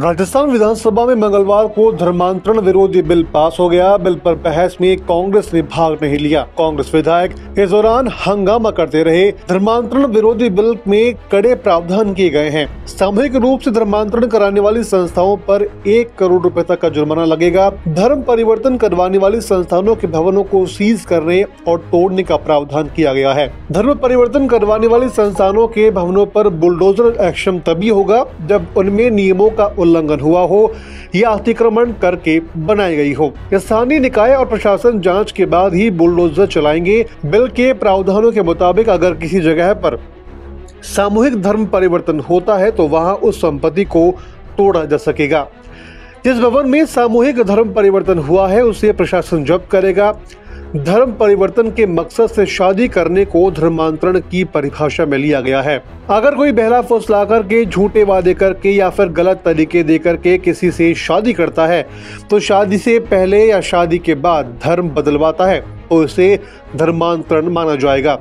राजस्थान विधानसभा में मंगलवार को धर्मांतरण विरोधी बिल पास हो गया। बिल पर बहस में कांग्रेस ने भाग नहीं लिया। कांग्रेस विधायक इस दौरान हंगामा करते रहे। धर्मांतरण विरोधी बिल में कड़े प्रावधान किए गए हैं। सामूहिक रूप से धर्मांतरण कराने वाली संस्थाओं पर 1 करोड़ रुपए तक का जुर्माना लगेगा। धर्म परिवर्तन करवाने वाली संस्थानों के भवनों को सीज करने और तोड़ने का प्रावधान किया गया है। धर्म परिवर्तन करवाने वाली संस्थानों के भवनों पर बुलडोजर एक्शन तभी होगा जब उनमें नियमों का उल्लंघन हुआ हो या अतिक्रमण करके बनाई गई हो। स्थानीय निकाय और प्रशासन जांच के बाद ही बुलडोजर चलाएंगे। बिल के प्रावधानों के मुताबिक अगर किसी जगह पर सामूहिक धर्म परिवर्तन होता है तो वहां उस संपत्ति को तोड़ा जा सकेगा। जिस भवन में सामूहिक धर्म परिवर्तन हुआ है उसे प्रशासन जब्त करेगा। धर्म परिवर्तन के मकसद से शादी करने को धर्मांतरण की परिभाषा में लिया गया है। अगर कोई बहला फुसला करके, झूठे वादे करके या फिर गलत तरीके देकर के किसी से शादी करता है तो शादी से पहले या शादी के बाद धर्म बदलवाता है तो इसे धर्मांतरण माना जाएगा।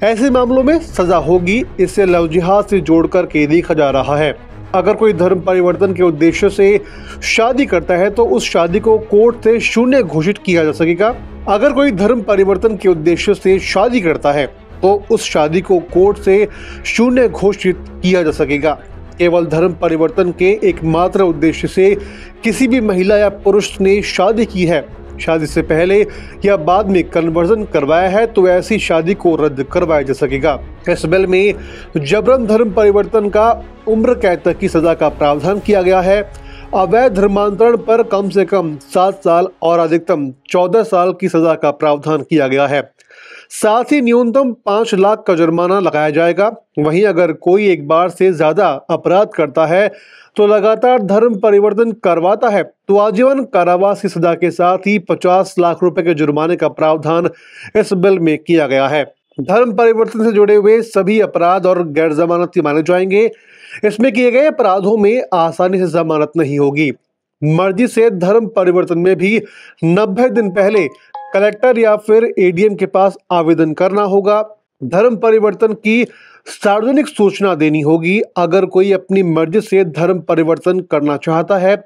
ऐसे मामलों में सजा होगी। इसे लव जिहाद से जोड़ करके देखा जा रहा है। अगर कोई धर्म परिवर्तन के उद्देश्य से शादी करता है तो उस शादी को कोर्ट से शून्य घोषित किया जा सकेगा। अगर कोई धर्म परिवर्तन के उद्देश्य से शादी करता है तो उस शादी को कोर्ट से शून्य घोषित किया जा सकेगा। केवल धर्म परिवर्तन के एकमात्र उद्देश्य से किसी भी महिला या पुरुष ने शादी की है, शादी से पहले या बाद में कन्वर्जन करवाया है तो ऐसी शादी को रद्द करवाया जा सकेगा। इस बिल में जबरन धर्म परिवर्तन का उम्र कैद तक की सजा का प्रावधान किया गया है। अवैध धर्मांतरण पर कम से कम 7 साल और अधिकतम 14 साल की सजा का प्रावधान किया गया है। साथ ही न्यूनतम 5 लाख का जुर्माना लगाया जाएगा। वहीं अगर कोई एक बार से ज्यादा अपराध करता है तो लगातार धर्म परिवर्तन करवाता है तो आजीवन कारावास की सजा के साथ ही 50 लाख रुपए के जुर्माने का प्रावधान इस बिल में किया गया है। धर्म परिवर्तन से जुड़े हुए सभी अपराध और गैर जमानती माने जाएंगे। इसमें किए गए अपराधों में आसानी से जमानत नहीं होगी। मर्जी से धर्म परिवर्तन में भी 90 दिन पहले कलेक्टर या फिर एडीएम के पास आवेदन करना होगा। धर्म परिवर्तन की सार्वजनिक सूचना देनी होगी। अगर कोई अपनी मर्जी से धर्म परिवर्तन करना चाहता है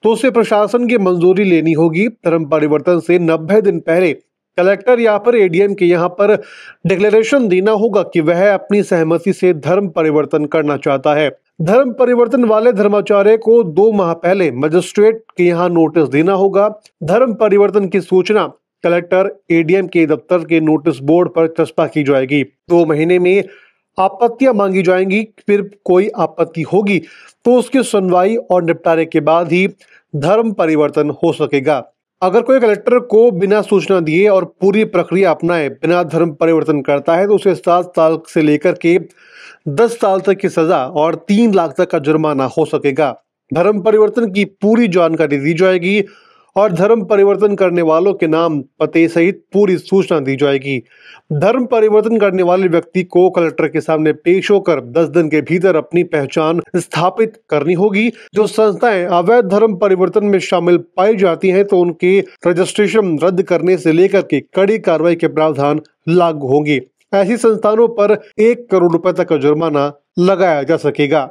तो उसे प्रशासन की मंजूरी लेनी होगी। धर्म परिवर्तन से 90 दिन पहले कलेक्टर या फिर एडीएम के यहाँ पर डिक्लेरेशन देना होगा कि वह अपनी सहमति से धर्म परिवर्तन करना चाहता है। धर्म परिवर्तन वाले धर्माचार्य को 2 माह पहले मजिस्ट्रेट के यहाँ नोटिस देना होगा। धर्म परिवर्तन की सूचना कलेक्टर एडीएम के दफ्तर के नोटिस बोर्ड पर चस्पा की जाएगी। 2 महीने में आपत्तियां मांगी जाएंगी। फिर कोई आपत्ति होगी तो उसकी सुनवाई और निपटारे के बाद ही धर्म परिवर्तन हो सकेगा। अगर कोई कलेक्टर को बिना सूचना दिए और पूरी प्रक्रिया अपनाए बिना धर्म परिवर्तन करता है तो उसे 7 साल से लेकर के 10 साल तक की सजा और 3 लाख तक का जुर्माना हो सकेगा। धर्म परिवर्तन की पूरी जानकारी दी जाएगी और धर्म परिवर्तन करने वालों के नाम, पते सहित पूरी सूचना दी जाएगी। धर्म परिवर्तन करने वाले व्यक्ति को कलेक्टर के सामने पेश होकर 10 दिन के भीतर अपनी पहचान स्थापित करनी होगी। जो संस्थाएं अवैध धर्म परिवर्तन में शामिल पाई जाती हैं तो उनके रजिस्ट्रेशन रद्द करने से लेकर के कड़ी कार्रवाई के प्रावधान लागू होंगे। ऐसी संस्थानों पर 1 करोड़ रुपए तक का जुर्माना लगाया जा सकेगा।